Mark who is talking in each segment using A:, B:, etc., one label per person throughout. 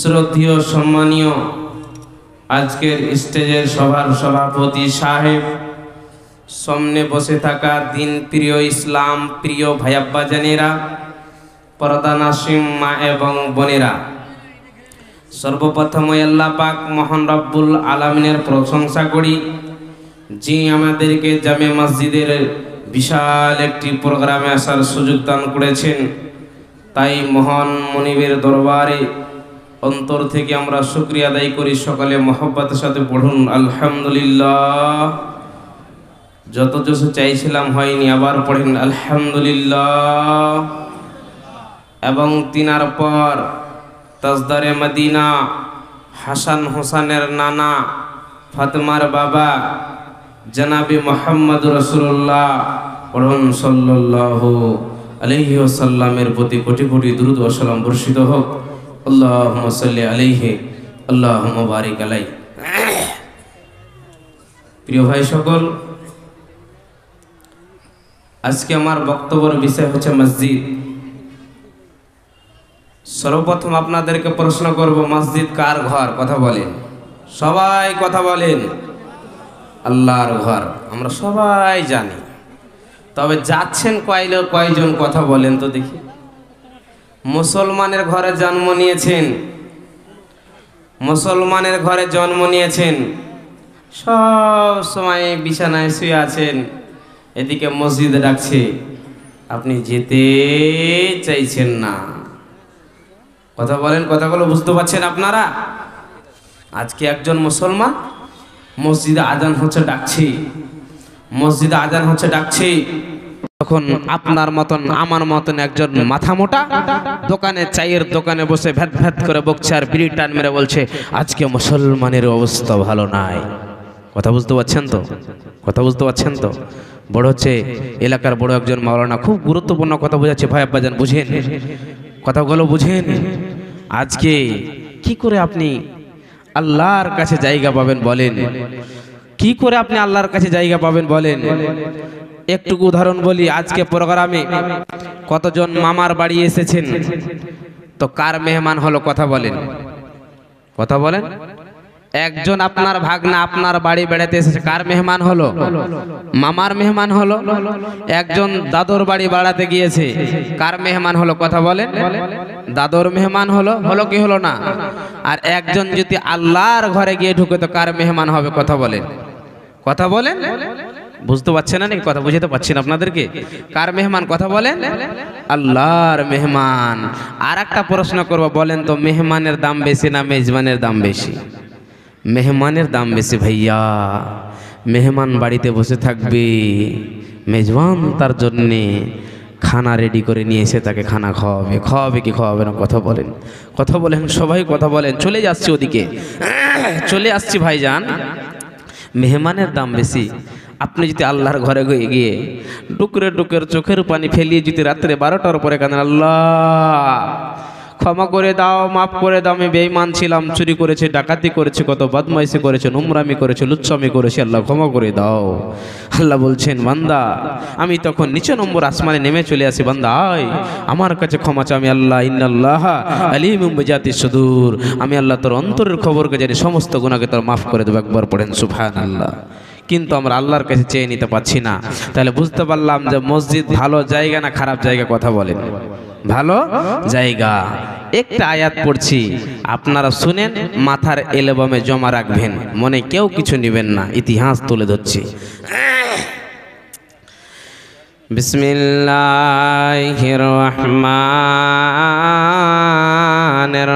A: শ্রদ্ধেয় সম্মানীয় আজকের স্টেজের সভার সভাপতি সাহেব, সামনে বসে থাকা দিন প্রিয় ইসলাম প্রিয় ভাইয়াব্বাজানেরা, পর্দা নাসিম মা এবং বোনেরা, সর্বপ্রথম আল্লাহ পাক মহান রব্বুল আলামিনের প্রশংসা করি, যিনি আমাদেরকে জামে মসজিদের বিশাল একটি প্রোগ্রামে আসার সুযোগ দান করেছেন। তাই মহান মনিবের দরবারে অন্তর থেকে আমরা শুকরিয়া আদায় করি। সকালে মহব্বতের সাথে পড়ুন আলহামদুলিল্লাহ। যত জোশে চাইছিলাম হয়নি, আবার পড়েন আলহামদুলিল্লাহ। এবং তিনার পর তাজদারে মদিনা হাসান হোসেনের নানা ফাতেমার বাবা জনাবি মোহাম্মদ রাসূলুল্লাহ পড়ুন সাল্লাল্লাহু আলাইহি ওয়াসাল্লামের প্রতি কোটি কোটি দুরূদ ও সালাম বর্ষিত হোক। আল্লাহুম্মা সাল্লি আলাইহি আল্লাহুম্মা বারিক আলাইহি। প্রিয় ভাই সকল, আজকে আমার বক্তব্যের বিষয় হচ্ছে মসজিদ। সর্বপ্রথম আপনাদেরকে প্রশ্ন করব, মসজিদ কার ঘর? কথা বলেন, সবাই কথা বলেন। আল্লাহর ঘর আমরা সবাই জানি, তবে যাচ্ছেন কয়জন কথা বলেন তো দেখি। মুসলমানের ঘরে জন্ম নিয়েছেন, মুসলমানের ঘরে জন্ম নিয়েছেন, সব সময় বিছানায় শুয়ে আছেন, এদিকে মসজিদে ডাকছে, আপনি যেতে চাইছেন না। কথা বলেন, কথাগুলো বুঝতে পারছেন আপনারা? আজকে একজন মুসলমান মসজিদে আজান হচ্ছে ডাকছে, মসজিদে আজান হচ্ছে ডাকছে, তখন আপনার মতন আমার মতন একজন মাথা মোটা দোকানে, চায়ের দোকানে বসে ভ্যাত ভ্যাত করে বকছে আর বিড়ি টান মেরে বলছে আজকে মুসলমানের অবস্থা ভালো নাই। কথা বুঝতে পারছেন তো? কথা বুঝতে পারছেন তো? বড় হচ্ছে এলাকার বড় একজন মাওলানা খুব গুরুত্বপূর্ণ কথা বোঝাচ্ছে। ভাই আব্বাজান বুঝেন, কথাগুলো বুঝেন। আজকে কি করে আপনি আল্লাহর কাছে জায়গা পাবেন বলেন? কি করে আপনি আল্লাহর কাছে জায়গা পাবেন বলেন? একটু উদাহরণ বলি। আজকে প্রোগ্রামে কতজন মামার বাড়ি এসেছেন, তো কার মেহমান হলো? কথা বলেন, কথা বলেন। একজন আপনার ভাগনা আপনার বাড়ি বেড়াতে এসেছে, কার মেহমান হলো? মামার মেহমান হলো। একজন দাদুর বাড়ি বেড়াতে গিয়েছে, কার মেহমান হলো? কথা বলেন, দাদুর মেহমান হলো। হলো কি হলো না? আর একজন যদি আল্লাহর ঘরে গিয়ে ঢুকে তো কার মেহমান হবে? কথা বলেন, কথা বলেন। বুঝতে পারছেন না নাকি? কথা বুঝতে পারছেন আপনাদেরকে? কার মেহমান? কথা বলেন, আল্লাহর মেহমান। আর একটা প্রশ্ন করব, বলেন তো মেহমানের দাম বেশি না মেজবানের দাম বেশি? মেহমানের দাম বেশি ভাইয়া। মেহমান বাড়িতে বসে থাকবে, মেজবান তার জন্যে খানা রেডি করে নিয়ে এসে তাকে খানা খাওয়াবে। খাওয়াবে কি খাওয়াবে না? কথা বলেন, কথা বলেন, সবাই কথা বলেন। চলে যাচ্ছি ওদিকে, চলে আসছি ভাইজান। মেহমানের দাম বেশি। আপনি যদি আল্লাহর ঘরে গিয়ে ডুকরে ডুকের চোখের পানি ফেলিয়ে যদি রাত্রে 12টার পরে কাঁদেন, আল্লাহ ক্ষমা করে দাও, মাফ করে দাও, আমি বেঈমান ছিলাম, চুরি করেছে, ডাকাতি করেছে, কত বদমাইশি করেছে, নোংরামি করেছে, লুচ্ছামি করেছে, আল্লাহ ক্ষমা করে দাও। আল্লাহ বলছেন, বান্দা আমি তখন নিচে নম্বর আসমানে নেমে চলে আসি, বান্দা আয় আমার কাছে ক্ষমা চা, আমি আল্লাহ ইন্নাল্লাহ আলিমুম বিজাতিস সুদূর, আমি আল্লাহ তোর অন্তরের খবরকে জানি, সমস্ত গুনাহকে তোর মাফ করে দেব। একবার পড়েন সুবহানাল্লাহ। কিন্তু আমরা আল্লাহর কাছে চেয়ে নিতে পারছি না। তাহলে বুঝতে পারলাম যে মসজিদ ভালো জায়গা না খারাপ জায়গা? কথা বলেন, ভালো জায়গা। একটা আয়াত পড়ছি, আপনারা শুনেন, মাথার এলবামে জমা রাখবেন, মনে কেউ কিছু নেবেন না, ইতিহাস তুলে ধরছি। বিসমিল্লাহির রহমানির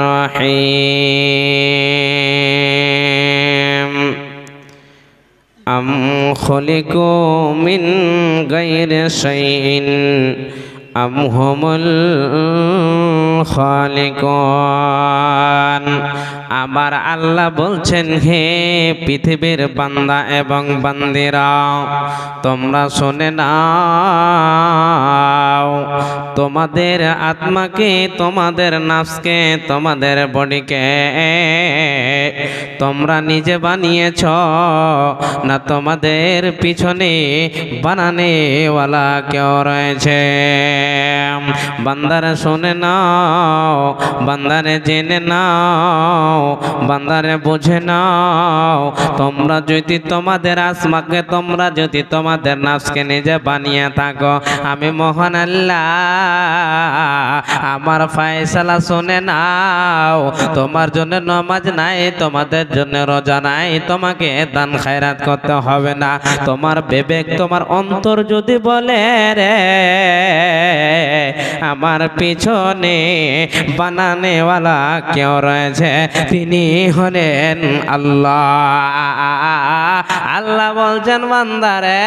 A: রহিম। আম খুলিকু মিন গায়রি শাইইন আম হুমুল খালিকুন। আবার আল্লাহ বলছেন, হে পৃথিবীর বান্দা এবং বান্দিরা, তোমরা শুনে নাও, তোমাদের আত্মাকে, তোমাদের নাফসকে, তোমাদের বডিকে তোমরা নিজে বানিয়েছ না তোমাদের পিছনে বানানেওয়ালা কেউ রয়েছে? বান্দারে শুনে নাও, বান্দারে জেনে নাও, বান্দারে বুঝে নাও। তোমরা যদি তোমাদের আত্মাকে, তোমরা যদি তোমাদের নাফসকে নিজে বানিয়ে থাকো, আমি মহান আল্লাহ আমার ফয়সালা শুনে নাও। তোমার জন্য নামাজ নাই, তোমাদের জন্য রোজা নাই, তোমাকে দান খায়রাত করতে হবে না। তোমার বিবেক, তোমার অন্তর যদি বলে রে আমার পিছনে বানানেওয়ালা কেউ রয়েছে, তিনি হলেন আল্লাহ। আল্লাহ বলছেন বান্দারে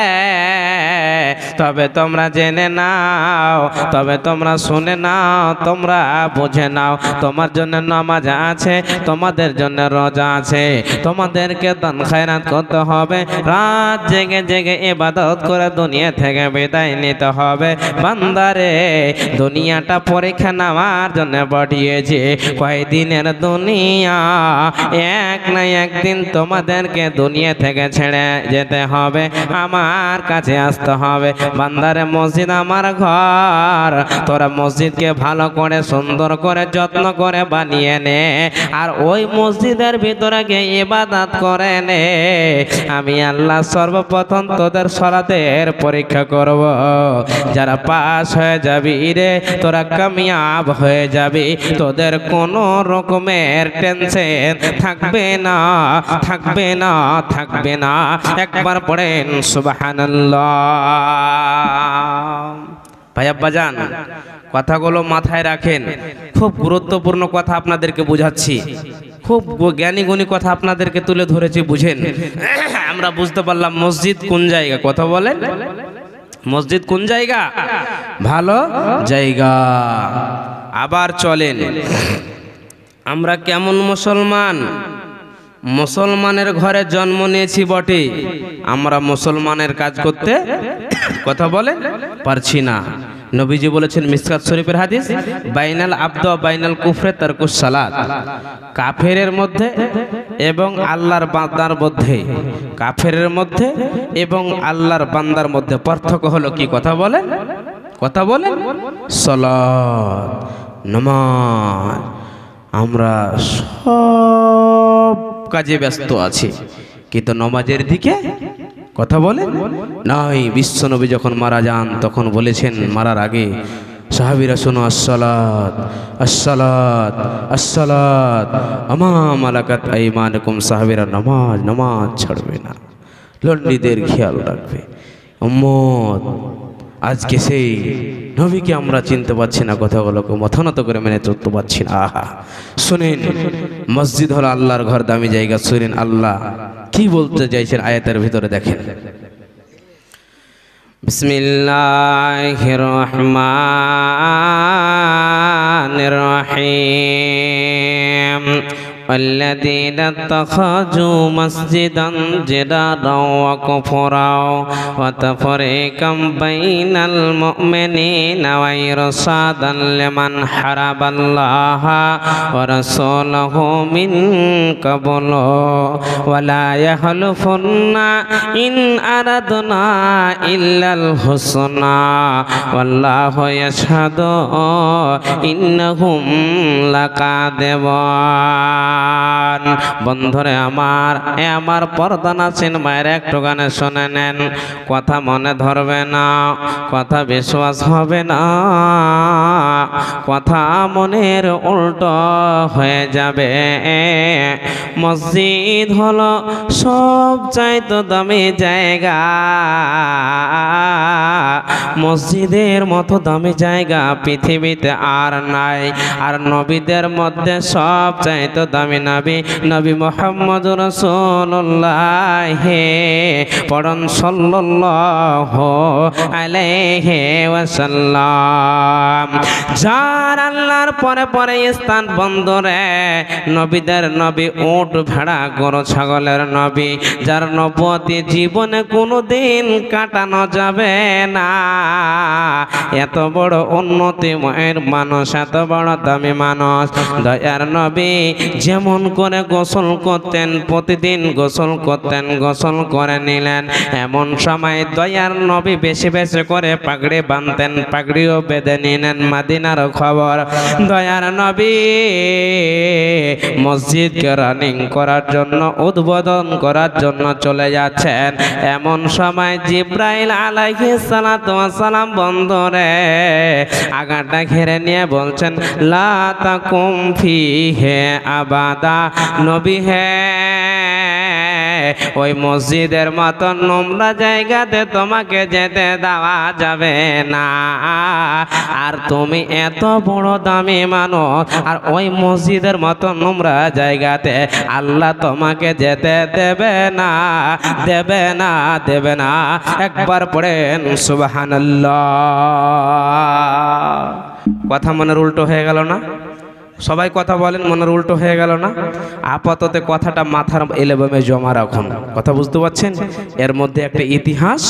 A: তবে তোমরা জেনে নাও, তবে তোমরা শুনে নাও, তোমরা বুঝে নাও। তোমার জন্য নামাজ আছে, তোমাদের জন্য রোজা আছে, তোমাদেরকে দান খায়রাত করতে হবে, রাত জেগে জেগে ইবাদত করে দুনিয়া থেকে বিদায় নিতে হবে। বান্দারে দুনিয়াটা পরীক্ষা নেওয়ার জন্য পাঠিয়েছে। কয়দিনের দুনিয়া, এক না একদিন তোমাদেরকে দুনিয়া থেকে ছেড়ে যেতে হবে, আমার কাছে আসতে হবে। বান্দারে মসজিদ আমার ঘর, তোরা মসজিদকে ভালো করে সুন্দর করে যত্ন করে বানিয়ে নে, আর ওই মসজিদের ভিতরে গিয়ে ইবাদত করে নে। আমি আল্লাহ সর্বপ্রথম তোদের সালাতের পরীক্ষা করব। যারা পাস হয়ে যাবি রে, তোরা কামিয়াব হয়ে যাবি, তোদের কোনো রকমের টেনশন থাকবে না, থাকবে না, থাকবে না। একবার পড়েন সুবহানাল্লাহ। ভাই আব্বাজান, কথাগুলো মাথায় রাখেন, খুব গুরুত্বপূর্ণ কথা আপনাদেরকে বুঝাচ্ছি, খুব জ্ঞানী গুণী কথা আপনাদেরকে তুলে ধরেছি, বুঝেন। আমরা বুঝতে পারলাম মসজিদ কোন জায়গা, কথা বলেন, মসজিদ কোন জায়গা? ভালো জায়গা। আবার চলেন, আমরা কেমন মুসলমান? মুসলমানের ঘরে জন্ম নিয়েছি বটে, আমরা মুসলমানের কাজ করতে কথা বলে পারছি না। নবীজি বলেছেন মিসকাত শরীফের হাদিস, বাইনাল আব্দ বাইনাল কুফরে তারকুস সালাত। কাফেরের মধ্যে এবং আল্লাহর বান্দার মধ্যে, কাফেরের মধ্যে এবং আল্লাহর বান্দার মধ্যে পার্থক্য হলো কি? কথা বলেন, কথা বলেন। সালাত, নামাজ। আমরা সব কাজে ব্যস্ত আছি, কিন্তু নামাজের দিকে কথা বলেন নাই। বিশ্বনবী যখন মারা যান তখন বলেছেন, মারার আগে সাহাবীরা শোনো, আসসালাত আসসালাত আসসালাত আমা মালাকাত আইমানুকুম। সাহাবীরা নামাজ নামাজ ছাড়বে না, লন্ডিদের খেয়াল রাখবে। উম্মত আজকে সেই নবীকে আমরা চিনতে পারছি না, কথাগুলোকে মাথা নত করে মেনে চলতে পারছি না। আহা, শুনেন, মসজিদ হলো আল্লাহর ঘর, দামি জায়গা। শুনেন আল্লাহ কি বলতে চাইছেন আয়াতের ভিতরে, দেখেন। বিসমিল্লাহির রহমানির রহিম। والذين اتخذوا مسجدا جدارا وكفرا وتفريقا بين المؤمنين وإرصادا لمن حارب الله ورسوله من قبل ولا يحلفن إن أردنا إلا الحسنى والله يشهد إنهم لكاذبون। বন্ধুরে আমার, আমার পর্দা নাসিন মায়ের একটু গানে শুনে নেন, কথা মনে ধরবে না, কথা বিশ্বাস হবে না, কথা মনের উল্টো হয়ে যাবে। মসজিদ হলো সব চাইতে দামি জায়গা, মসজিদের মতো দামি জায়গা পৃথিবীতে আর নাই। আর নবীদের মধ্যে সব চাইতে দামি দামি নবী নবী মুহাম্মদ রাসূলুল্লাহ পড়ন সাল্লাল্লাহু আলাইহি ওয়াসাল্লাম। যার আল্লাহর পরে পরে স্থান বন্ধরে নবীদের নবী উট ভেড়া গরু ছাগলের নবী, যার নবুয়তি জীবনে কোনোদিন কাটানো যাবে না। এত বড় উন্নতিময়ের মানুষ, এত বড় দামি মানুষ দয়ার নবী যেমন করে গোসল করতেন, প্রতিদিন গোসল করতেন, গোসল করে নিলেন। এমন সময় দয়ার নবী বেশি বেশি করে পাগড়ি বাঁধতেন, পাগড়িও বেঁধে নিলেন। মদিনার খবর, দয়ার নবী মসজিদকে রানিং করার জন্য, উদ্বোধন করার জন্য চলে যাচ্ছেন। এমন সময় জিব্রাইল আলাইহিস সালাতু ওয়াস সালাম বন্ধরে আগাটা ঘিরে নিয়ে বলছেন, লা তাকুম ফিহি আবাদা, নবী হে ওই মসজিদের মতো নোংরা জায়গাতে তোমাকে যেতে দেওয়া যাবে না। আর তুমি এত বড় দামি মানুষ, আর ওই মসজিদের মতো নোংরা জায়গাতে আল্লাহ তোমাকে যেতে দেবে না, দেবে না, দেবে না। একবার পড়েন সুবহানাল্লাহ। কথা মনের উল্টো হয়ে গেল না? সবাই কথা বলেন, মনের উল্টো হয়ে গেল না? আপাতত কথাটা মাথার এলেবামে জমা রাখুন। কথা বুঝতে পারছেন? এর মধ্যে একটা ইতিহাস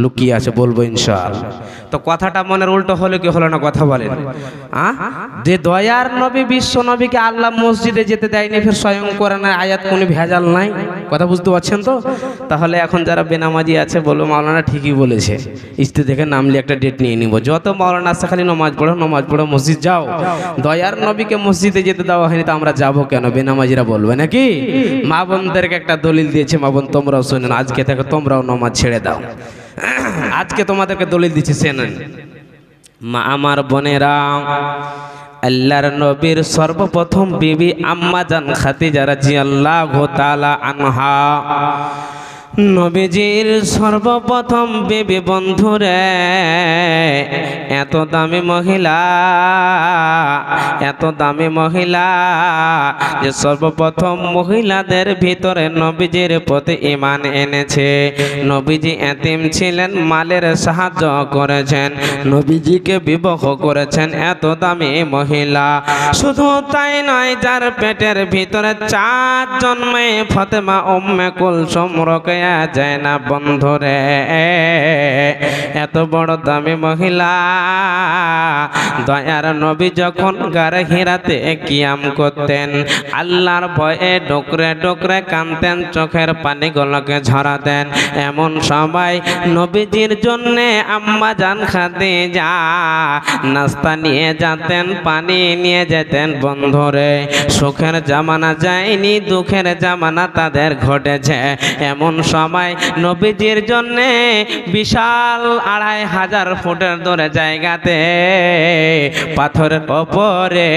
A: লুকিয়ে আছে, বলবো ইনশাআল্লাহ। তো কথাটা মনের উল্টো হলো কি হলো না? কথা বলেন। যে দয়ার নবী বিশ্ব নবীকে আল্লাহ মসজিদে যেতে দেয়নি, ফের স্বয়ং কোরআনের আয়াত কোনো ভেজাল নাই। কথা বুঝতে পারছেন তো? তাহলে এখন যারা বেনামাজি আছে বলবো মাওলানা ঠিকই বলেছে, ইস্তি থেকে নামলে একটা ডেট নিয়ে নিব। যত মাওলানা আছে খালি নমাজ পড়ো, নমাজ পড়ো, মসজিদ যাও। দয়ার নবীকে মসজিদে যেতে দেওয়া হয়নি, তো আমরা যাবো কেন? বেনামাজিরা বলবে নাকি? মা বোনদেরকে একটা দলিল দিয়েছে, মা বোন তোমরাও শোনেন, আজকে থেকে তোমরাও নমাজ ছেড়ে দাও। আজকে তোমাদেরকে দলিল দিচ্ছি, শোনেন। মা আমার বোনেরা, আল্লাহর নবীর সর্বপ্রথম বিবি আম্মা জান খাদিজা রাদিয়াল্লাহু তাআলা আনহা, নবীজির সর্বপ্রথম বিবি। বন্ধুরে এত দামি মহিলা, এত দামি মহিলা যে সর্বপ্রথম মহিলাদের ভিতরে নবীজির প্রতি ঈমান এনেছে। নবীজি এতিম ছিলেন, মালের সাহায্য করেছেন, নবীজিকে বিবাহ করেছেন। এত দামি মহিলা। শুধু তাই নয়, যার পেটের ভিতরে 4 জন্মে ফাতেমা উম্মে কুলসুম রোকেয়া যায় না। বন্ধুরে এত বড় দামি মহিলা, দয়ার নবী যখন গারে হিরাতে কিয়াম করতেন, আল্লাহর ভয়ে ডোকরে ডোকরে কাঁদতেন, চোখের পানিগুলোকে ঝরাতেন। এমন সময় নবীজির জন্যে আম্মা জান খাদিজা নাস্তা নিয়ে যেতেন, পানি নিয়ে যেতেন। বন্ধুরে সুখের জামানা যায়নি, দুঃখের জামানা তাদের ঘটেছে। এমন সময় নবীজির জন্যে বিশাল 2500 ফুটের দূরে জায়গাতে পাথরের ওপরে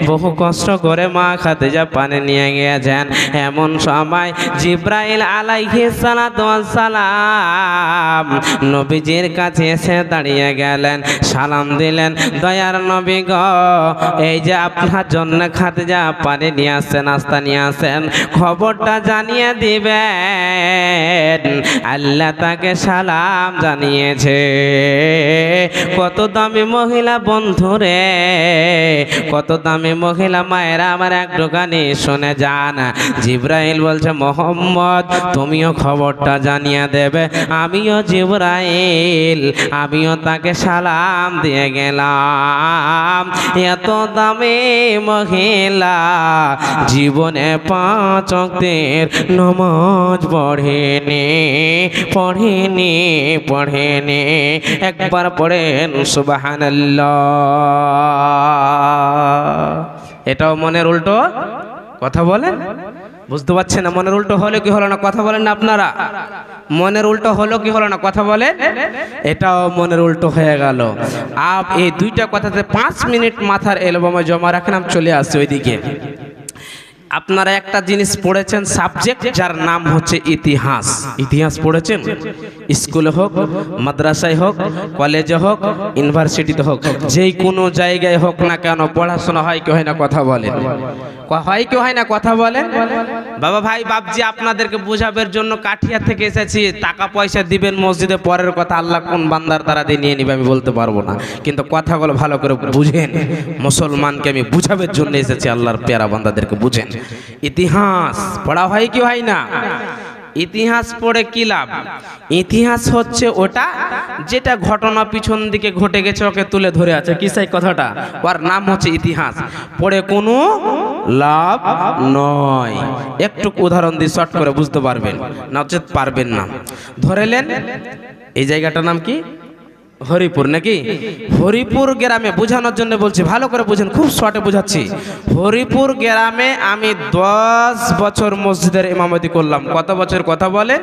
A: বহু কষ্ট করে মা খাদিজা পানি নিয়ে গিয়েছেন। এমন সময় জিব্রাইল আলাইহিস সালাতু ওয়াস সালাম নবীজির কাছে এসে দাঁড়িয়ে গেলেন, সালাম দিলেন, দয়ার নবী গো, এই যে আপনার জন্য খাদিজা পানি নিয়ে আসছেন, নাস্তা নিয়ে আসেন, খবরটা জানিয়ে দিবেন, আল্লাহ তাকে সালাম জানিয়েছে। কত দামি মহিলা বন্ধুরে, কত দামি মহিলা। মায়েরা আমার একটুখানি শুনে যান। জিব্রাইল বলছে, মোহাম্মদ তুমিও খবরটা জানিয়ে দেবে। আমিও জিব্রাইল, আমিও তাকে সালাম দিয়ে গেলাম। এত দামি মহিলা জীবনে 5 ওয়াক্তের নামাজ পড়েনি, পড়েনি, পড়েনি। একবার পড়েন সুবহানাল্লাহ। এটাও মনের উল্টো। কথা বলেন, বুঝতে পারছেন না? মনের উল্টো হলো কি হলো না? কথা বলেন না আপনারা? মনের উল্টো হলো কি হলো না? কথা বলেন। এটাও মনের উল্টো হয়ে গেল। এই দুইটা কথাতে 5 মিনিট মাথার এলবামে জমা রাখেন, আমি চলে আসছি ওইদিকে। আপনারা একটা জিনিস পড়েছেন সাবজেক্ট, যার নাম হচ্ছে ইতিহাস। ইতিহাস পড়েছেন, স্কুলে হোক, মাদ্রাসায় হোক, কলেজে হোক, ইউনিভার্সিটিতে হোক, যেই কোনো জায়গায় হোক না কেন পড়াশোনা হয় কি হয় না কথা বলেন? হয় কি হয় না কথা বলেন? বাবা ভাই বাপজি, আপনাদেরকে বোঝাবার জন্য কাঠিয়া থেকে এসেছি। টাকা পয়সা দিবেন মসজিদে, পরের কথা আল্লাহ কোন বান্দার দ্বারা দিয়ে নিয়ে নিবে আমি বলতে পারবো না, কিন্তু কথাগুলো ভালো করে বুঝেন। মুসলমানকে আমি বুঝাবার জন্য এসেছি, আল্লাহর পেয়ারা বান্দাদেরকে বুঝেন। ইতিহাস পড়া হয় কি হয় না? ইতিহাস পড়ে কি লাভ? ইতিহাস হচ্ছে ওটা যেটা ঘটনা পিছন দিকে ঘটে গেছে, ওকে তুলে ধরে আছে, কি সেই কথাটা, ওর নাম হচ্ছে ইতিহাস। পড়ে কোনো লাভ নয়। একটু উদাহরণ দিয়ে শর্ট করে বুঝতে পারবেন, নচেত পারবেন না। ধরেলেন এই জায়গাটার নাম কি? হরিপুর, নাকি? হরিপুর গ্রামে, বোঝানোর জন্য বলছি, ভালো করে বুঝেন, খুব শর্টে বোঝাচ্ছি। হরিপুর গ্রামে আমি 10 বছর মসজিদের ইমামতি করলাম। কত বছর কথা বলে?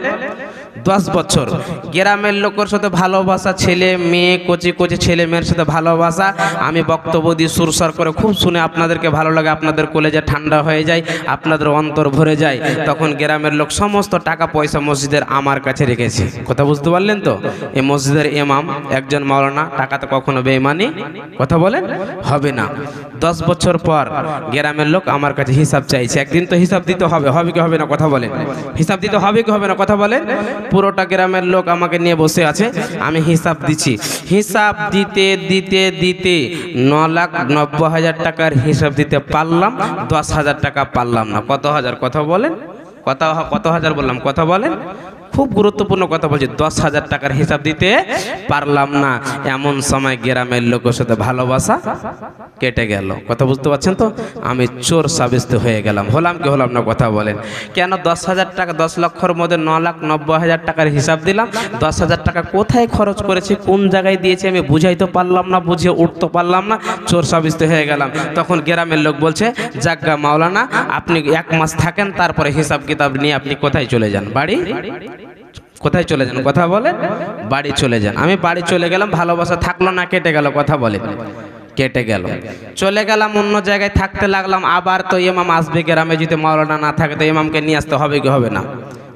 A: 10 বছর। গ্রামের লোকের সাথে ভালোবাসা, ছেলে মেয়ে, কচি কচি ছেলে মেয়ের সাথে ভালোবাসা। আমি বক্তব্য দিয়ে সুরসার করে খুব শুনে আপনাদেরকে ভালো লাগে, আপনাদের কলেজে ঠান্ডা হয়ে যায়, আপনাদের অন্তর ভরে যায়। তখন গ্রামের লোক সমস্ত টাকা পয়সা মসজিদের আমার কাছে রেখেছে। কথা বুঝতে পারলেন তো? এই মসজিদের ইমাম একজন মাওলানা, টাকাতে কখনো বেঈমানি কথা বলেন হবে না। 10 বছর পর গ্রামের লোক আমার কাছে হিসাব চাইছে। একদিন তো হিসাব দিতে হবে, হবে কি হবে না কথা বলেন? হিসাব দিতে হবে কি হবে না কথা বলেন? পুরোটা গ্রামের লোক আমাকে নিয়ে বসে আছে, আমি হিসাব দিচ্ছি। হিসাব দিতে দিতে দিতে 9,90,000 টাকার হিসাব দিতে পারলাম, 10,000 টাকা পারলাম না। কত হাজার কথা বলেন? কত হাজার বললাম কথা বলেন? খুব গুরুত্বপূর্ণ কথা বলছি, 10,000 টাকার হিসাব দিতে পারলাম না। এমন সময় গ্রামের লোকের সাথে ভালোবাসা কেটে গেল। কথা বুঝতে পারছেন তো? আমি চোর সাব্যস্ত হয়ে গেলাম। হলাম কি হলাম না কথা বলেন? কেন? 10,000 টাকা, 10 লক্ষর মধ্যে 9,90,000 টাকার হিসাব দিলাম। 10,000 টাকা কোথায় খরচ করেছি, কোন জায়গায় দিয়েছি আমি বুঝাইতে পারলাম না, বুঝিয়ে উঠতে পারলাম না, চোর সাব্যস্ত হয়ে গেলাম। তখন গ্রামের লোক বলছে, জাগ্গা মাওলানা, আপনি 1 মাস থাকেন, তারপরে হিসাব কিতাব নিয়ে আপনি কোথায় চলে যান? বাড়ি। কোথায় চলে যান কথা বলেন? বাড়ি চলে যান। আমি বাড়ি চলে গেলাম, ভালোবাসা থাকলো না, কেটে গেল। কথা বলেন? কেটে গেল। চলে গেলাম, অন্য জায়গায় থাকতে লাগলাম। আবার তো ইমাম আসবে গ্রামে, যদি মাওলানা না থাকে তো ইমামকে নিয়ে আসতে হবে কি হবে না?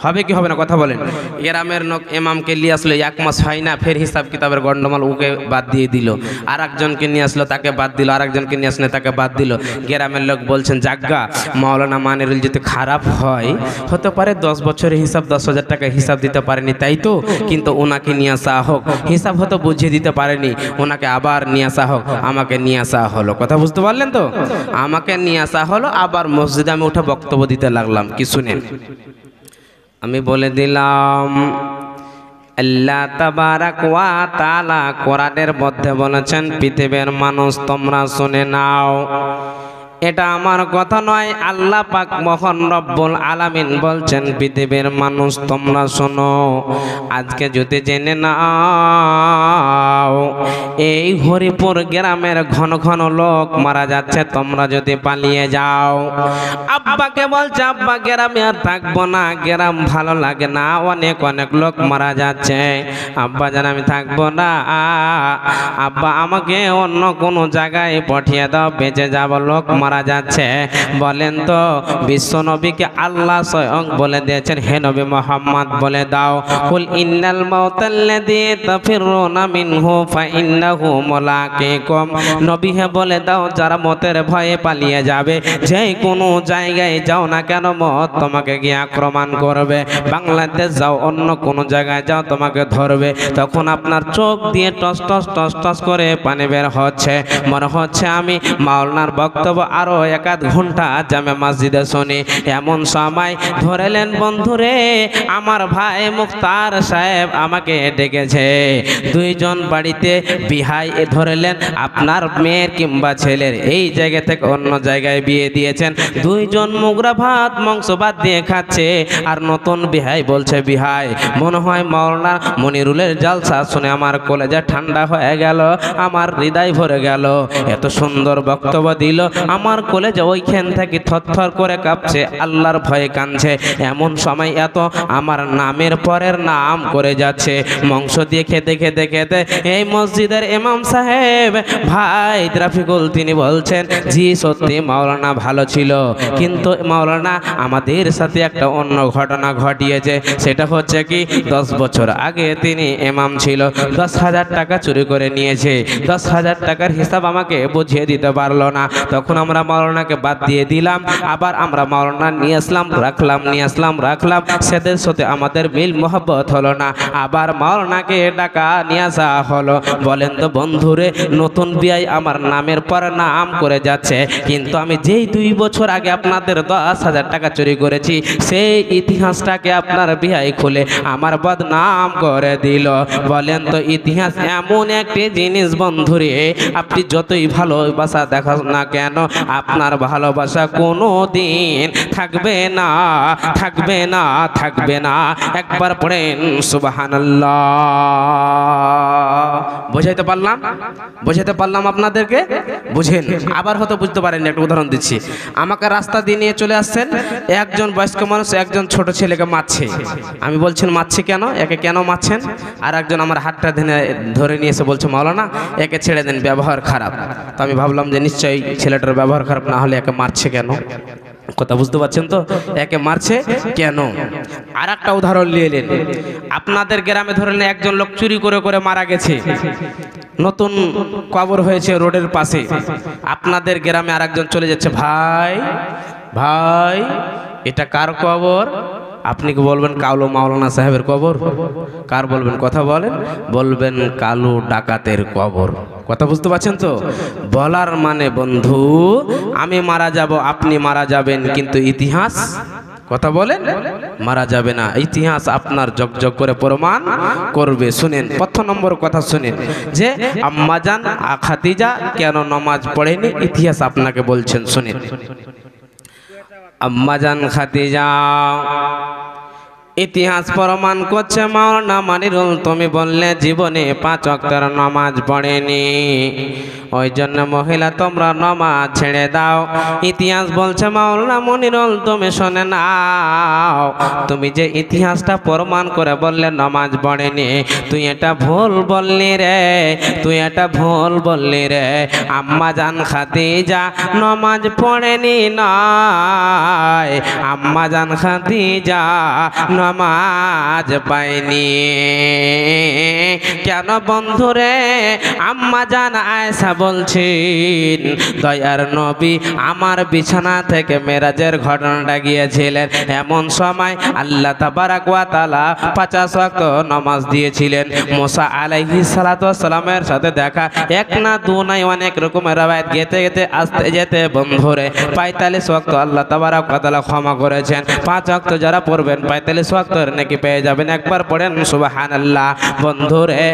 A: হবে কি হবে না কথা বলেন? গ্রামের লোক ইমামকে নিয়ে আসলো, 1 মাস হয় না, ফের হিসাব কিতাবের গন্ডমাল, ওকে বাদ দিয়ে দিল। আর একজনকে নিয়ে আসলো, তাকে বাদ দিল। আর একজনকে নিয়ে আসলে তাকে বাদ দিল। গ্রামের লোক বলছেন, জাগ্গা মাওলানা মানিরুল যদি খারাপ হয়, হতে পারে 10 বছরের হিসাব 10,000 টাকা হিসাব দিতে পারেনি, তাই তো, কিন্তু ওনাকে নিয়ে আসা হোক, হিসাব হয়তো বুঝিয়ে দিতে পারেনি, ওনাকে আবার নিয়ে আসা হোক। আমাকে নিয়ে আসা হলো। কথা বুঝতে পারলেন তো? আমাকে নিয়ে আসা হলো, আবার মসজিদে আমি উঠে বক্তব্য দিতে লাগলাম। কি শুনেন? আমি বলে দিলাম, আল্লাহ তাবারাক ওয়া তাআলা কোরআনের মধ্যে বলেছেন, পৃথিবীর মানুষ তোমরা শুনে নাও। এটা আমার কথা নয়, আল্লাহ পাক মহান রব্বুল আলামিন বলছেন, পৃথিবীর মানুষ তোমরা শোনো। আজকে যদি জেনে নাও, এই হরিপুর গ্রামের ঘন ঘন লোক মারা যাচ্ছে, তোমরা যদি পালিয়ে যাও। আব্বাকে বলছে, আব্বা গ্রামে আর থাকবো না, গ্রাম ভালো লাগে না, অনেক অনেক লোক মারা যাচ্ছে। আব্বা জান আমি থাকবো না, আব্বা আমাকে অন্য কোনো জায়গায় পাঠিয়ে দাও, বেঁচে যাব, লোক মারা যাচ্ছে। বলেন তো, বিশ্ব নবীকে আল্লাহ স্বয়ং বলে দিয়েছেন, হে নবী মুহাম্মদ বলে দাও, কুল ইন্নাল মাউতাল্লাযী তাফিরুনা মিনহু ফাইন্নাহু মুলাকিকুম। নবী হে বলে দাও, যারা মতের ভয়ে পালিয়ে যাবে, যে কোনো জায়গায় যাও না কেন, মত তোমাকে গিয়ে আক্রমণ করবে। বাংলাদেশ যাও, অন্য কোনো জায়গায় যাও, তোমাকে ধরবে। তখন আপনার চোখ দিয়ে টস টস টস টস করে পানি বের হচ্ছে। মনে হচ্ছে আমি মাওলানার বক্তব্য আরো 1-8 ঘন্টা জামে মসজিদে শুনি। এমন সময় ধরেলেন বন্ধুরে, আমার ভাই মুক্তার সাহেব আমাকে ডেকেছে। 2 জন বাড়িতে বিহাই ধরেলেন, আপনার মেয়ের কিংবা ছেলের এই জায়গা থেকে অন্য জায়গায় বিয়ে দিয়েছেন। 2 জন মুগরা ভাত মাংস ভাত দিয়ে খাচ্ছে। আর নতুন বিহাই বলছে, বিহাই মনে হয় মাওলানা মনিরুলের জালসা শুনে আমার কলেজে ঠান্ডা হয়ে গেল, আমার হৃদয় ভরে গেল। এত সুন্দর বক্তব্য দিল, আমার আমার কলেজে ওইখান থেকে থরথর করে কাঁপছে, আল্লাহর ভয়ে কাঁদছে। এমন সময় এত আমার নামের পরের নাম করে যাচ্ছে। মাংস দিয়ে খেতে খেতে খেতে এই মসজিদের ইমাম সাহেব ভাই রাফিকুল তিনি বলছেন, জি সত্যি মাওলানা ভালো ছিল, কিন্তু মাওলানা আমাদের সাথে একটা অন্য ঘটনা ঘটিয়েছে। সেটা হচ্ছে কি, 10 বছর আগে তিনি ইমাম ছিল, 10,000 টাকা চুরি করে নিয়েছে। 10,000 টাকার হিসাব আমাকে বুঝিয়ে দিতে পারলো না। তখন আমরা মাওলানাকে বাদ দিয়ে দিলাম, আবার আমরা মাওলানা নিয়ে আসলাম রাখলাম, নিয়ে আসলাম রাখলাম, সেদের সাথে আমাদের মিল মোহব্বত হলো না। আবার মাওলানাকে টাকা নিয়ে আসা হলো। বলেন তো বন্ধুরে, নতুন বিয়াই আমার নামের পর নাম করে যাচ্ছে, কিন্তু আমি যেই 2 বছর আগে আপনাদের 10,000 টাকা চুরি করেছি, সেই ইতিহাসটাকে আপনার বিয়াই খুলে আমার বদনাম করে দিল। বলেন তো ইতিহাস এমন একটি জিনিস বন্ধুরে, আপনি যতই ভালোবাসা দেখান না কেন, আপনার ভালোবাসা কোনো দিন থাকবে না, থাকবে না, থাকবে না। একবার পড়েন সুবহানাল্লাহ। বোঝাইতে পারলাম? বোঝাইতে পারলাম আপনাদেরকে? বুঝেন। আবার হয়তো বুঝতে পারেন, একটা উদাহরণ দিচ্ছি। আমাকে রাস্তা দিয়ে নিয়ে চলে আসছেন, একজন বয়স্ক মানুষ একজন ছোট ছেলেকে মারছে। আমি বলছেন মারছে কেন, একে কেন মারছেন? আর একজন আমার হাতটা ধরে নিয়ে এসে বলছে, মাওলানা একে ছেড়ে দেন, ব্যবহার খারাপ। তো আমি ভাবলাম যে নিশ্চয়ই ছেলেটার ব্যবহার খারাপ, না হলে একে মারছে কেন? কথা বুঝতে পারছেন তো, একে মারছে কেন? আর একটা উদাহরণ নিয়ে এলেন, আপনাদের গ্রামে ধরেন একজন লোক চুরি করে করে মারা গেছে, নতুন কবর হয়েছে রোডের পাশে। আপনাদের গ্রামে আরেকজন চলে যাচ্ছে, ভাই ভাই এটা কার কবর? আপনি কি বলবেন কালো মাওলানা সাহেবের কবর? কার বলবেন? কথা বলেন। বলবেন কালো ডাকাতের কবর। কথা বুঝতে পারছেন তো? বলার মানে বন্ধু, আমি মারা যাব, আপনি মারা যাবেন, কিন্তু ইতিহাস, কথা বলেন, মারা যাবে না। ইতিহাস আপনার জগজগ করে প্রমাণ করবে। শুনেন, প্রথম নম্বর কথা শুনেন, যে আম্মাজান খাদিজা কেন নামাজ পড়েনি, ইতিহাস আপনাকে বলছেন। শুনেন, আম্মাজান খাদিজা, ইতিহাস প্রমাণ করছে মাওলানা মানিরুল তুমি বললে জীবনে 5 ওয়াক্তের নামাজ পড়েনি, ওই জন্য মহিলা তোমরা নামাজ ছেড়ে দাও। ইতিহাস বলছে মাওলানা মনিরুল তুমি শুনে নাও, তুমি যে ইতিহাসটা প্রমাণ করে বললে নামাজ পড়েনি, তুই এটা ভুল বললি রে, তুই এটা ভুল বললি রে। আম্মাজান খাদিজা নামাজ পড়েনি নয়, আম্মাজান খাদিজা নামাজ পায়নি। কেন বন্ধুরে? আম্মাজান আয়েশা বলছেন, দয়ার নবী আমার বিছানা থেকে মেরাজের ঘটনাটা গিয়েছিলেন, এমন সময় আল্লাহ তাবারাক ওয়া তাআলা 50 ওয়াক্ত নামাজ দিয়েছিলেন। মুসা আলাইহিস সালাতু ওয়াস সালামের সাথে দেখা, এক না দু নাই, অনেক রকমের রাওয়ায়াত গেতে গেতে আসতে যেতে বন্ধুরে 45 ওয়াক্ত আল্লাহ তাবারাক ওয়া তাআলা ক্ষমা করেছেন। 5 ওয়াক্ত যারা পড়বেন 45 ওয়াক্তের নাকি পেয়ে যাবেন। একবার পড়েন সুবহানাল্লাহ। বন্ধুরে,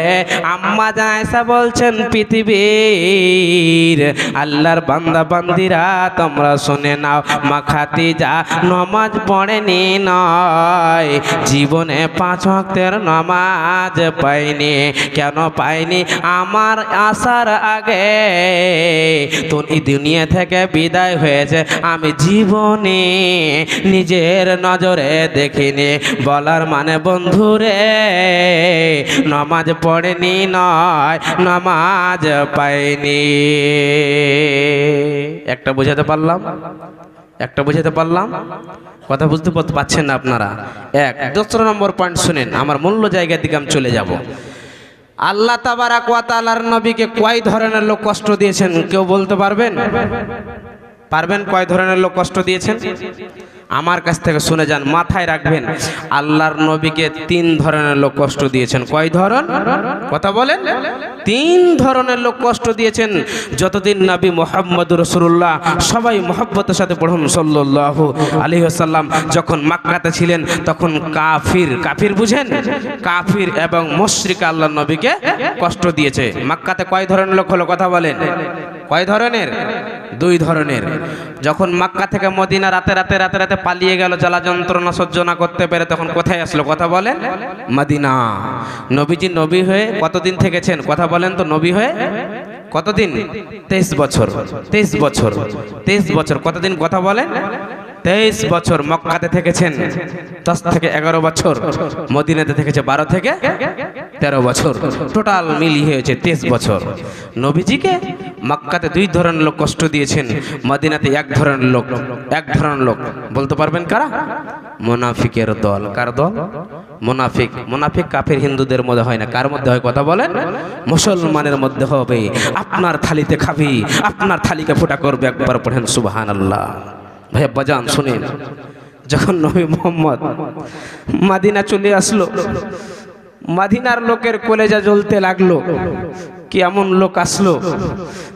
A: আম্মাজান আয়েশা বলছেন, পৃথিবীর আল্লাহর বান্দা বান্দিরা তোমরা শুনে নাও, মা খাদিজা নামাজ পড়েনি নয়, জীবনে 5 ওয়াক্তের নামাজ পায়নি। কেন পায়নি? আমার আসার আগে তো এই দুনিয়া থেকে বিদায় হয়েছে, আমি জীবনে নিজের নজরে দেখিনি। বলার মানে বন্ধুরে, নামাজ পড়েনি নয়, নামাজ পায়নি। একটা বোঝাতে পারলাম? একটা বোঝাতে পারলাম? কথা বুঝতে পারছেন না আপনারা? এক। 2 নম্বর পয়েন্ট শুনেন, আমার মূল্য জায়গার দিকে আমি চলে যাব। আল্লাহ তাবারাক ওয়া তাআলার নবীকে কয় ধরনের লোক কষ্ট দিয়েছেন কেউ বলতে পারবেন? পারবেন? কয় ধরনের লোক কষ্ট দিয়েছেন? আমার কাছ থেকে শুনে যান, মাথায় রাখবেন। আল্লাহর নবীকে 3 ধরনের লোক কষ্ট দিয়েছেন। কয় ধরন? কথা বলেন। 3 ধরনের লোক কষ্ট দিয়েছেন। যতদিন নবী মুহাম্মদুর রাসূলুল্লাহ, সবাই মুহাব্বতের সাথে পড়ুন সাল্লাল্লাহু আলাইহি ওয়াসাল্লাম, যখন মক্কাতে ছিলেন তখন কাফির বুঝেন, কাফির এবং মুশরিক আল্লাহর নবীকে কষ্ট দিয়েছে। মক্কাতে কয় ধরনের লোক হলো? কথা বলেন। কয় ধরনের? 2 ধরনের। যখন মক্কা থেকে মদিনা রাতে রাতে রাতে রাতে পালিয়ে গেল, জ্বালা যন্ত্রণা সহ্য না করতে পেরে, তখন কোথায় আসলো? কথা বলেন। মদিনা। নবীজি নবী হয়ে কতদিন থেকেছেন? কথা বলেন তো। নবী হয়ে কতদিন? 23 বছর। 23 বছর, 23 বছর। কতদিন কথা বলেন? 23 বছর মক্কাতে থেকেছেন, 10 থেকে 11 বছর। মদিনাতে থেকেছে 12 থেকে 13 বছর। টোটাল মিলিয়ে হয়েছে 23 বছর। নবীজিকে মক্কাতে 2 ধরনের লোক কষ্ট দিয়েছেন, মদিনাতে এক ধরনের লোক। বলতে পারবেন কারা? মুনাফিকের দল। কার দল? মুনাফিক। মুনাফিক কাফের হিন্দুদের মধ্যে হয় না, কার মধ্যে হয় কথা বলেন? মুসলমানের মধ্যে হবে। আপনার থালিতে খাবি, আপনার থালিকে ফোঁটা করবে। একবার পড়েন সুবহানাল্লাহ। ভাই বাজান শুনেন, যখন নবী মুহাম্মদ মদিনা চলে আসলো, মদিনার লোকের কলেজা জ্বলতে লাগলো। কি এমন লোক আসলো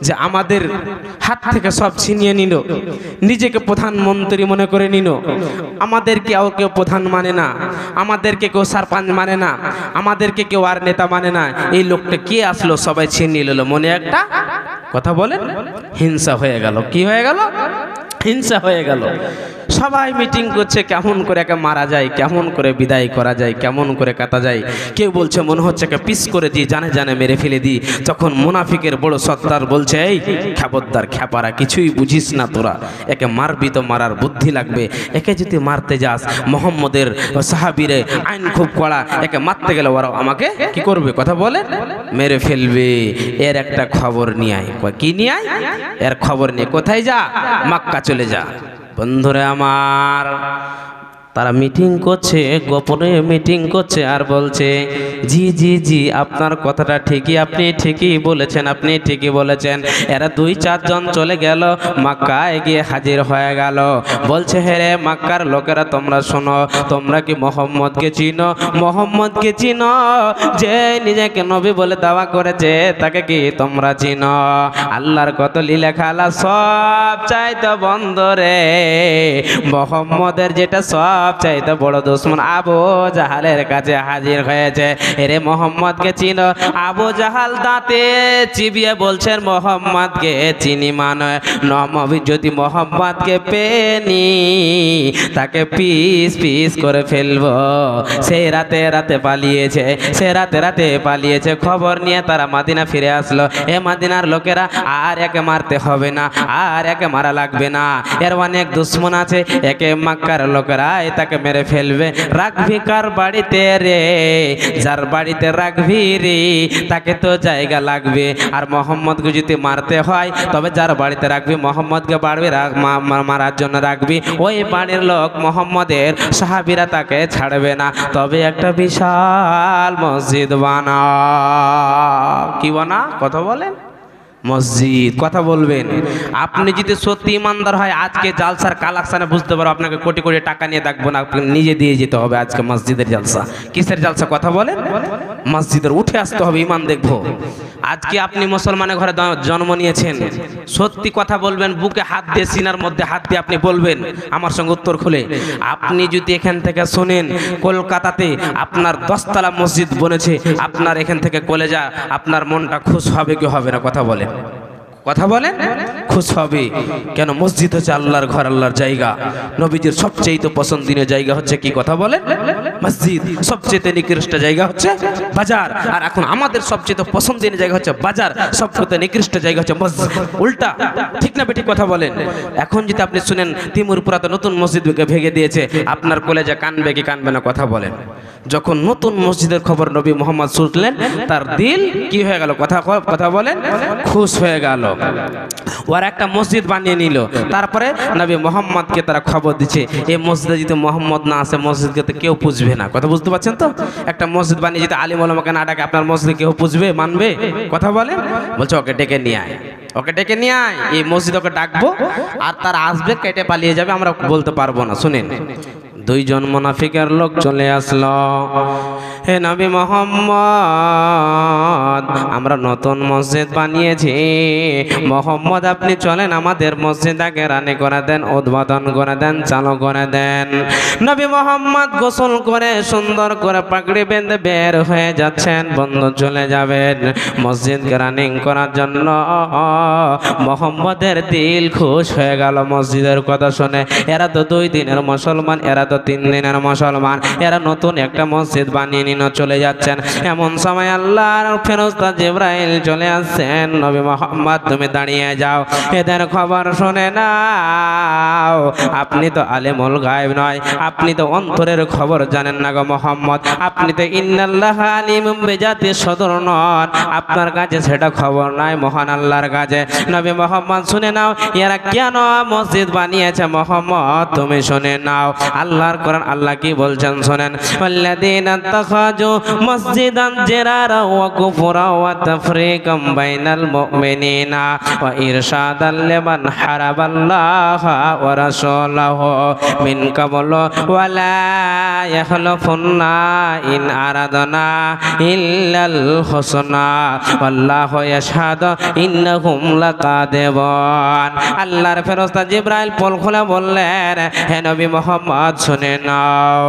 A: যে আমাদের হাত থেকে সব ছিনিয়ে নিল, নিজেকে প্রধানমন্ত্রী মনে করে নিল, আমাদেরকে কেউ প্রধান মানে না, আমাদেরকে কেউ সারপাঞ্চ মানে না, আমাদেরকে কেউ আর নেতা মানে না। এই লোকটা কে আসলো? সবাই ছিনিয়ে নিল। মনে একটা কথা বলেন, হিংসা হয়ে গেল। কি হয়ে গেল? হিংসা হয়ে গেল। সবাই মিটিং করছে কেমন করে একে মারা যায়, কেমন করে বিদায় করা যায়, কেমন করে কাটা যায়। কেউ বলছে মনে হচ্ছে একে পিস করে দিই, জানে জানে মেরে ফেলে দিই। তখন মুনাফিকের বড় সত্তার বলছে, এই খবরদার খ্যাপারা, কিছুই বুঝিস না তোরা, একে মারবি তো মারার বুদ্ধি লাগবে। একে যদি মারতে যাস, মোহাম্মদের সাহাবীরে আইন খুব কড়া, একে মারতে গেলে ওরা আমাকে কি করবে কথা বলে? মেরে ফেলবে। এর একটা খবর নিয়ে আয়। কি নিয়ে আয়? এর খবর নিয়ে কোথায় যা? মক্কা চলে যা। বন্ধুরে আমার, তারা মিটিং করছে, গোপনে মিটিং করছে আর বলছে, জি জি জি আপনার কথাটা ঠিকই, আপনি ঠিকই বলেছেন, আপনি ঠিকই বলেছেন। এরা 2-4 জন চলে গেল, মক্কায় গিয়ে হাজির হয়ে গেল। বলছে, হে রে মক্কার লোকেরা, তোমরা শোনো, তোমরা কি মোহাম্মদকে চিনো? মোহাম্মদকে চিনো? যে নিজেকে নবী বলে দাওয়া করেছে, তাকে কি তোমরা চিনো? আল্লাহর কত লীলা খেলা, সব চাইতো বন্ধরে মোহাম্মদের যেটা সব চাইতে বড় দুশ্মন আবু জাহালের কাছে হাজির হয়েছে। এরে মোহাম্মদকে চিনো? আবু জাহাল দাঁতে চিবিয়ে বলছেন, মোহাম্মদকে চিনি মানে নবী যদি মোহাম্মদকে পেনি, তাকে পিস পিস করে ফেলবো। সেই রাতে পালিয়েছে, সে রাতে পালিয়েছে। খবর নিয়ে তারা মদিনা ফিরে আসলো। এ মদিনার লোকেরা, আর একে মারতে হবে না, আর একে মারা লাগবে না, এর অনেক দুশ্মন আছে, একে মক্কার লোকেরা তাকে মেরে ফেলবে। রাখবি কার বাড়িতে রে? যার বাড়িতে রাখবি রে, তাকে তো জায়গা লাগবে। আর মোহাম্মদকে যদি মারতে হয়, তবে যার বাড়িতে রাখবি, মোহাম্মদকে মারার জন্য রাখবি। ওই বাড়ির লোক মোহাম্মদের সাহাবীরা তাকে ছাড়বে না। তবে একটা বিশাল মসজিদ বানা। কি বানা? কথা বলেন। মসজিদ। কথা বলবেন। আপনি যদি সত্যি ইমানদার হয়, আজকে জালসার কালেকশনে বুঝতে পারো আপনাকে কোটি কোটি টাকা নিয়ে দেখবো না, আপনি নিজে দিয়ে যেতে হবে। আজকে মসজিদের জালসা। কিসের জালসা? কথা বলেন। মসজিদের উঠে আসতে হবে, ইমান দেখবো। আজকে আপনি মুসলমানের ঘরে জন্ম নিয়েছেন, সত্যি কথা বলবেন, বুকে হাত দিয়ে, সিনার মধ্যে হাত দিয়ে আপনি বলবেন আমার সঙ্গে উত্তর খুলে। আপনি যদি এখান থেকে শোনেন কলকাতাতে আপনার 10 তলা মসজিদ বনেছে, আপনার এখান থেকে কলেজা, আপনার মনটা খুশ হবে কি হবে না? কথা বলেন। কথা বলেন। খুশ হবে। কেন? মসজিদ হচ্ছে আল্লাহর ঘর, আল্লাহর জায়গা। নবীজির সবচেয়ে পছন্দনীয় জায়গা হচ্ছে কি? কথা বলেন। মসজিদ। সবচেয়ে নিকৃষ্ট জায়গা হচ্ছে বাজার। আর এখন আমাদের সবচেয়ে পছন্দনীয় জায়গা হচ্ছে বাজার, সবচেয়ে নিকৃষ্ট জায়গা হচ্ছে মসজিদ। উল্টা, ঠিক না বেঠিক? কথা বলেন। এখন যদি আপনি শুনেন তিমুরপুরাতে নতুন মসজিদ ভেঙে দিয়েছে, আপনার কলেজে কানবে কি কানবে না? কথা বলেন। যখন নতুন মসজিদের খবর নবী মুহাম্মদ শুনলেন, তার দিল কি হয়ে গেল? কথা বলেন। খুশ হয়ে গেল। ওরা একটা মসজিদ বানিয়ে নিল। তারপরে নবী মুহাম্মদকে তারা খবর দিচ্ছে, এই মসজিদে যদি মোহাম্মদ না আসে, মসজিদকে তো কেউ পুজবে না। কথা বুঝতে পারছেন তো? একটা মসজিদ বানিয়ে যদি আলিম ওলামাকে না ডাকে, আপনার মসজিদে কেউ পুজবে, মানবে? কথা বলেন। বলছে, ওকে ডেকে নিয়ে আয়, ওকে ডেকে নিয়ে আয়, এই মসজিদ ওকে ডাকবো, আর তার আসবে, কেটে পালিয়ে যাবে, আমরা বলতে পারবো না। শুনেন, 2 জন মুনাফিকের লোক চলে আসলো। হে নবী মুহাম্মদ, আমরা নতুন মসজিদ বানিয়েছি, মুহাম্মদ আপনি চলেন আমাদের মসজিদটাকে রানি করে দেন, উদ্বোধন করে দেন, চালু করে দেন। নবী মুহাম্মদ গোসল করে সুন্দর করে পাগড়ি বেঁধে বের হয়ে যাচ্ছেন। বন্ধু চলে যাবেন মসজিদকে রানিং করার জন্য। মুহাম্মদের দিল খুশ হয়ে গেল মসজিদের কথা শুনে। এরা তো 2 দিনের মুসলমান, এরা তো 3 দিনের মুসলমান, এরা নতুন একটা মসজিদ বানিয়ে নিল। আমিনও চলে যাচ্ছেন। এমন সময় আল্লাহর ফেরেশতা জিবরাইল চলে আসছেন, নবী মুহাম্মদ তুমি দাঁড়িয়ে যাও, এদের খবর শুনে নাও। আপনি তো আলেমুল গায়ব নয়, আপনি তো অন্তরের খবর জানেন না গো মুহাম্মদ, আপনি তো ইন্নাল্লাহা আলিমুম বিজাতিস সদর নন, আপনার কাছে সেটা খবর নাই, মহান আল্লাহর কাছে। নবী মুহাম্মদ শুনে নাও, এরা কেন মসজিদ বানিয়েছে মুহাম্মদ তুমি শুনে নাও। আল্লাহর কোরআন আল্লাহ কি বলছেন শুনেন, ওয়াল্লাযীনা তাখাযু মসজিদান জিরারা ওয়া কুফরা ওয়া তাফরীকাম বাইনাল মুমিনিনা ওয়া ইরশাদাল লিমান হারাবাল্লাহা ওয়া রাসূলাহু মিন কাবলু ওয়া লা ইয়াখলুফুন্না ইন আরাদনা ইল্লাল হুসনা ওয়াল্লাহু ইয়াশহাদু ইন্নাহুম লাকাযিবুন। আল্লাহর ফেরেশতা জিবরাইল পোল খুলে বললেন, হে নবী মুহাম্মদ শুনে নাও,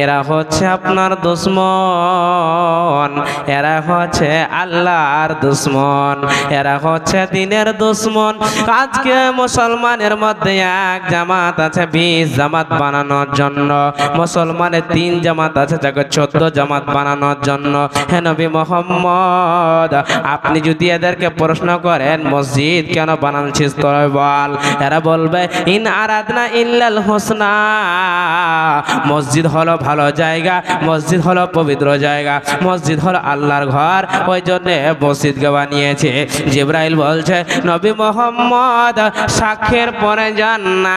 A: এরা হচ্ছে আপনার দুশমন, এরা হচ্ছে আল্লাহর দুশমন, এরা হচ্ছে দ্বীনের দুশমন। আজকে মুসলমানের মধ্যে এক জামাত আছে 20 জামাত বানানোর জন্য, মুসলমানের 3 জামাত আছে যাকে 14 জামাত বানানোর জন্য। হে নবী মুহাম্মদ আপনি যদি এদেরকে প্রশ্ন করেন মসজিদ কেন বানাচ্ছিস তোরা বল, এরা বলবে ইন আরাদনা ইল্লাল হুসনা, মসজিদ হলো ভালো জায়গা, মসজিদ হলো পবিত্র জায়গা, মসজিদ হলো আল্লাহর ঘর, ওই জন্য মসজিদকে বানিয়েছে। জিবরাইল বলছে নবী মুহাম্মদ সাক্ষীর পরে জান্নাত,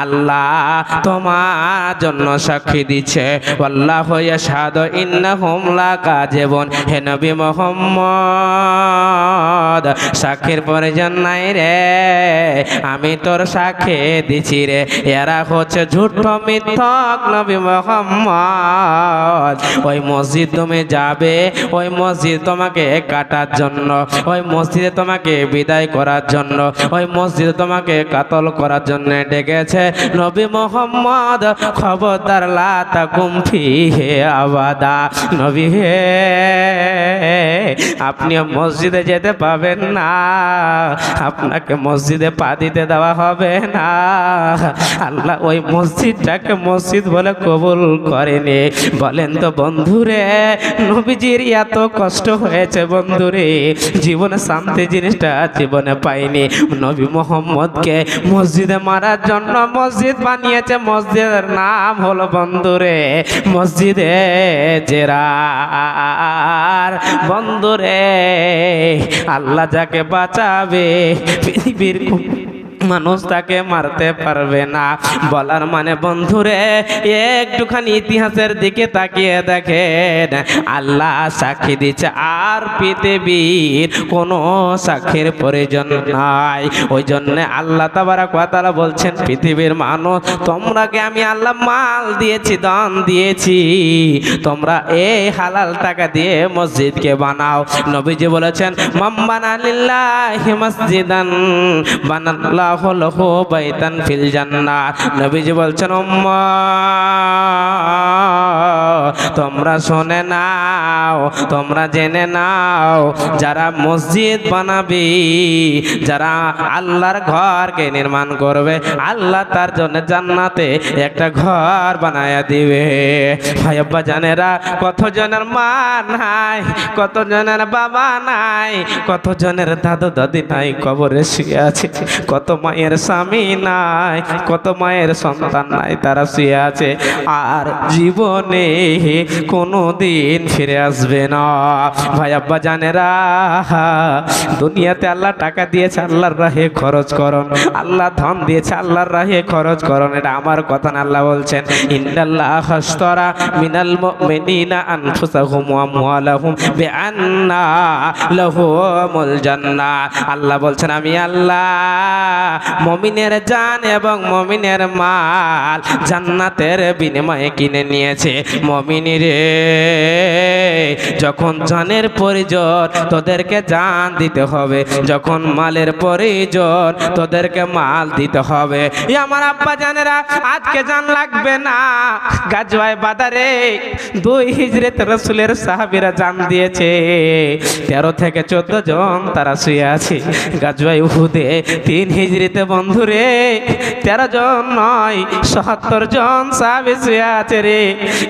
A: আল্লাহ তোমার জন্য সাক্ষী দিচ্ছে, আল্লাহু ইয়াশহাদু ইন্নাহুম লাকাযিবুন। হে নবী মুহাম্মদ সাক্ষীর পরে জান্নাত রে, আমি তোর সাক্ষী দিছি রে, এরা হচ্ছে ঝুট মিথ্যক। নবী মুহাম্মদ ওই মসজিদ তুমি যাবে, ওই মসজিদ তোমাকে কাটার জন্য, ওই মসজিদে তোমাকে বিদায় করার জন্য, ওই মসজিদে তোমাকে কাতল করার জন্য ডেকেছে। নবী মুহাম্মদ খবরদার লা তাকুম ফিহি আবাদা, নবী হে আপনি মসজিদে যেতে পাবেন না, আপনাকে মসজিদে পা দিতে দেওয়া হবে না। আল্লাহ ওই মসজিদটাকে মসজিদ বলে কবুল করেনি। বলেন তো বন্ধুরে, নবীজির এত কষ্ট হয়েছে বন্ধুরে, জীবনে শান্তি জিনিসটা জীবনে পাইনি। নবী মুহাম্মদকে মসজিদে মারার জন্য মসজিদ বানিয়েছে, মসজিদের নাম হলো বন্ধুরে মসজিদে জেরার। বন্ধুরে আল্লাহ যাকে বাঁচাবে পৃথিবীর মানুষ তাকে মারতে পারবে না। বলার মানে বন্ধুরে একটুখানি ইতিহাসের দিকে তাকিয়ে দেখেন, আল্লাহ সাক্ষী দিচ্ছে আর পৃথিবীর কোনো সাক্ষীর প্রয়োজন নাই। ওই জন্যে আল্লাহ তাবারাক ওয়া তাআলা বলছেন পৃথিবীর মানুষ তোমরাকে আমি আল্লাহ মাল দিয়েছি, দান দিয়েছি, তোমরা এই হালাল টাকা দিয়ে মসজিদকে বানাও। নবীজি বলেছেন মান বানা লিল্লাহি মসজিদান বানাল্লাহু লাহু বাইতান ফিল জান্নাহ। নবীজি বলছেন উম্মাহ তোমরা শুনে নাও, তোমরা জেনে নাও, যারা মসজিদ বানাবে, যারা আল্লাহর ঘরকে নির্মাণ করবে, আল্লাহ তার জন্য জান্নাতে একটা ঘর বানায়া দিবে। ভাই আব্বা জানেরা, কত জনের মা নাই, কত জনের বাবা নাই, কত জনের দাদু দাদি নাই, কবরে শুয়ে আছে, কত মায়ের স্বামী নাই, কত মায়ের সন্তান নাই, তারা শুয়ে আছে আর জীবনে কোনো দিন ফিরে আসবে না। ভাই আব্বা জানেরা, দুনিয়াতে আল্লাহ টাকা দিয়েছে, আল্লাহর রাহে খরচ করুন, আল্লাহ ধন দিয়েছে, আল্লাহর রাহে খরচ করুন। এটা আমার কথা না, আল্লাহ বলছেন ইন্নাল্লাহ আশতারা মিনাল মুমিনিনা আনফুসাহুম ওয়া আমওয়ালাহুম বিআন্না লাহুমুল জান্নাহ। আল্লাহ বলছেন আমি আল্লাহ মুমিনের জান এবং মুমিনের মাল জান্নাতের বিনিময়ে কিনে নিয়েছে। মুমিনরে যখন জানের প্রয়োজন তোদেরকে জান দিতে হবে, যখন মালের প্রয়োজন তোদেরকে মাল দিতে হবে। আমার আব্বা জানেরা, আজকে জান লাগবে না, গাজওয়ায়ে বাদারে 2 হিজরতে রাসূলের সাহাবীরা জান দিয়েছে, 13 থেকে 14 জন তারা শুয়ে আছে। গাজওয়ায়ে উহুদে 3 হিজরতে ভিড়িতে বন্ধু রে 13 জন নয় 77 জন সাহাবী শুয়ে আছে রে।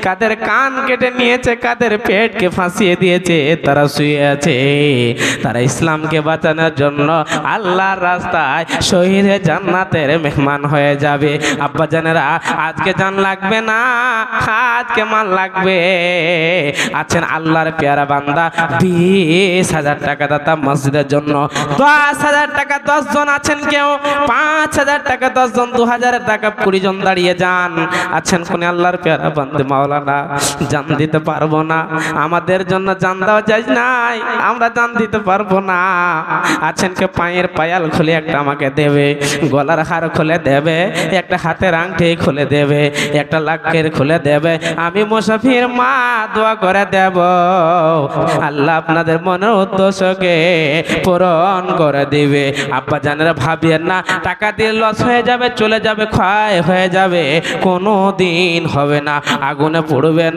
A: কাদের কান কেটে নিয়েছে, কাদের পেটকে ফাঁসিয়ে দিয়েছে, তারা শুয়ে আছে। তারা ইসলামকে বাঁচানোর জন্য আল্লাহর রাস্তায় শহীদে জান্নাতের মেহমান হয়ে যাবে। আব্বা জানেরা, আজকে জান লাগবে না, আজকে মাল লাগবে। আছেন আল্লাহর পেয়ারা বান্দা 20,000 টাকা দাতা মসজিদের জন্য, 10,000 টাকা 10 জন আছেন, কেউ 5,000 টাকা 10 জন, 2,000 টাকা 20 জন দাঁড়িয়ে যান। আছেন কোন আল্লাহর পেয়ারা বান্দা মাওলানা জান দিতে পারবো না, আমাদের জন্য জান দেওয়া যায় নাই, আমরা জান দিতে পারবো না। আছেন কে পায়ের পায়াল খুলে একটা আমাকে দেবে, গলার হার খুলে দেবে, একটা হাতের আংটি খুলে দেবে, একটা লাকের খুলে দেবে, আমি মুসাফির মা দোয়া করে দেব, আল্লাহ আপনাদের মনের উদ্দেশ্যকে পূরণ করে দিবে। আব্বা জানেরা ভাবিয়েন না টাকা দিয়ে লস হয়ে যাবে, চলে যাবে, ক্ষয় হয়ে যাবে, কোনো দিন হবে না, আগুনে পড়বে না।